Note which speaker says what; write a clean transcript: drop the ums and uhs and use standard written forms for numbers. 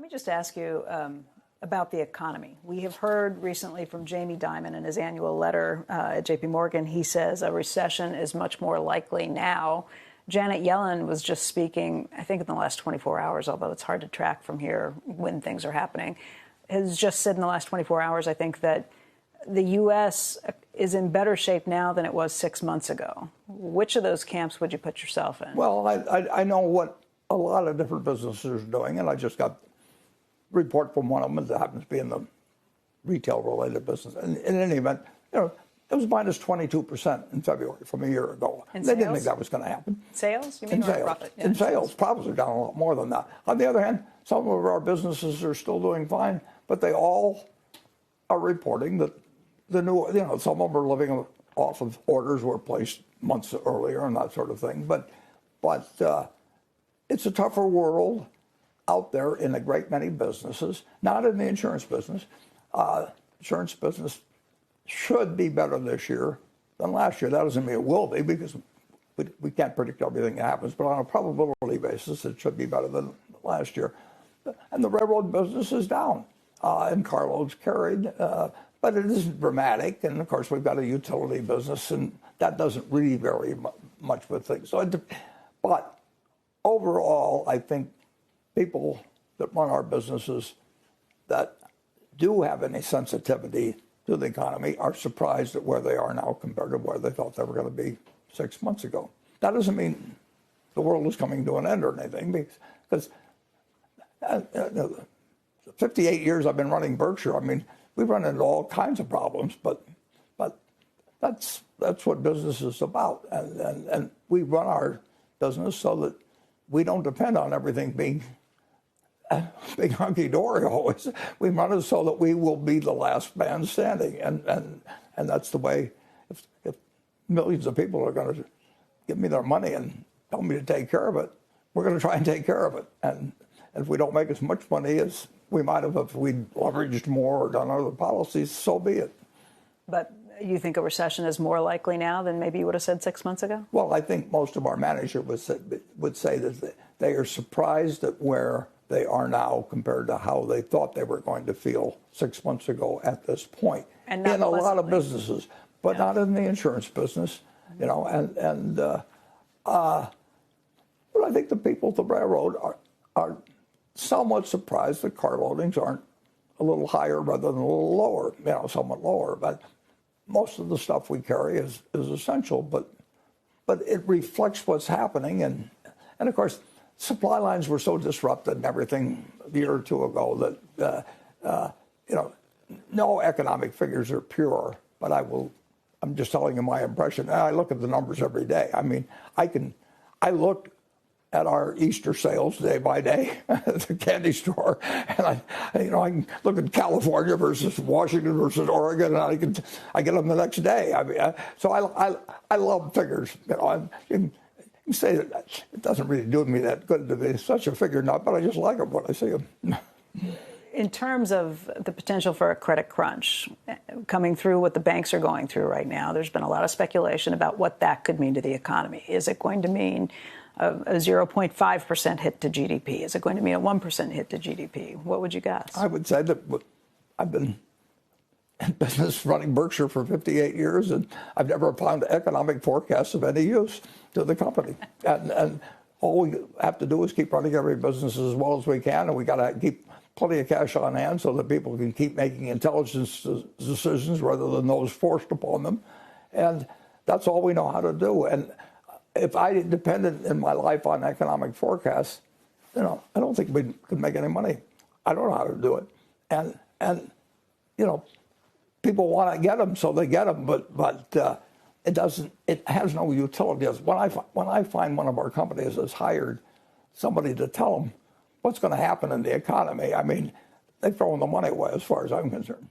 Speaker 1: Let me just ask you about the economy. We have heard recently from Jamie Dimon in his annual letter at JP Morgan. He says a recession is much more likely now. Janet Yellen was just speaking, I think in the last 24 hours, although it's hard to track from here when things are happening, has just said in the last 24 hours, I think, that the U.S. is in better shape now than it was 6 months ago. Which of those camps would you put yourself in? Well,
Speaker 2: I know what a lot of different businesses are doing, and I just got a report from one of them that happens to be in the retail-related business. And in any event, it was minus 22% in February from a year ago. They didn't think that was going to happen.
Speaker 1: Sales? You mean or profit?
Speaker 2: Yeah, in sales. Profits are down a lot more than that. On the other hand, some of our businesses are still doing fine, but they all are reporting that the new, some of them are living off of orders were placed months earlier and that sort of thing. But it's a tougher world out there in a great many businesses, not in the insurance business. Insurance business should be better this year than last year. That doesn't mean it will be, because we can't predict everything that happens, but on a probability basis, it should be better than last year. And the railroad business is down in carloads carried, but it isn't dramatic. And of course, we've got a utility business, and that doesn't really vary much with things. But overall, I think people that run our businesses that do have any sensitivity to the economy are surprised at where they are now compared to where they thought they were going to be 6 months ago. That doesn't mean the world is coming to an end or anything, because 58 years I've been running Berkshire. I mean, we've run into all kinds of problems, but that's what business is about. And we run our business so that we don't depend on everything being big hunky-dory always. We run it so that we will be the last man standing, and that's the way. If millions of people are going to give me their money and tell me to take care of it, we're going to try and take care of it. And if we don't make as much money as we might have if we'd leveraged more or done other policies, so be it.
Speaker 1: But you think a recession is more likely now than maybe you would have said 6 months ago?
Speaker 2: Well, I think most of our managers would say that they are surprised at where they are now compared to how they thought they were going to feel 6 months ago at this point.
Speaker 1: And
Speaker 2: in a lot of businesses, but not in the insurance business, but I think the people at the railroad are somewhat surprised that car loadings aren't a little higher rather than a little lower, somewhat lower. But most of the stuff we carry is essential, but it reflects what's happening. And of course, supply lines were so disrupted and everything a year or two ago that, no economic figures are pure, but I'm just telling you my impression. And I look at the numbers every day. I mean, I look at our Easter sales day by day at the candy store, and I can look at California versus Washington versus Oregon, and I get them the next day. I mean, so I love figures. You can say that it doesn't really do me that good to be such a figure nut, but I just like them when I see them.
Speaker 1: In terms of the potential for a credit crunch coming through what the banks are going through right now, there's been a lot of speculation about what that could mean to the economy. Is it going to mean a 0.5% hit to GDP? Is it going to mean a 1% hit to GDP? What would you guess? I
Speaker 2: would say that I've been in business running Berkshire for 58 years, and I've never found economic forecasts of any use to the company. And all we have to do is keep running every business as well as we can, and we got to keep plenty of cash on hand so that people can keep making intelligent decisions rather than those forced upon them. And that's all we know how to do. And if I depended in my life on economic forecasts, I don't think we could make any money. I don't know how to do it. And people want to get them, so they get them, but it has no utility. When I find one of our companies has hired somebody to tell them what's going to happen in the economy, I mean, they've thrown the money away as far as I'm concerned.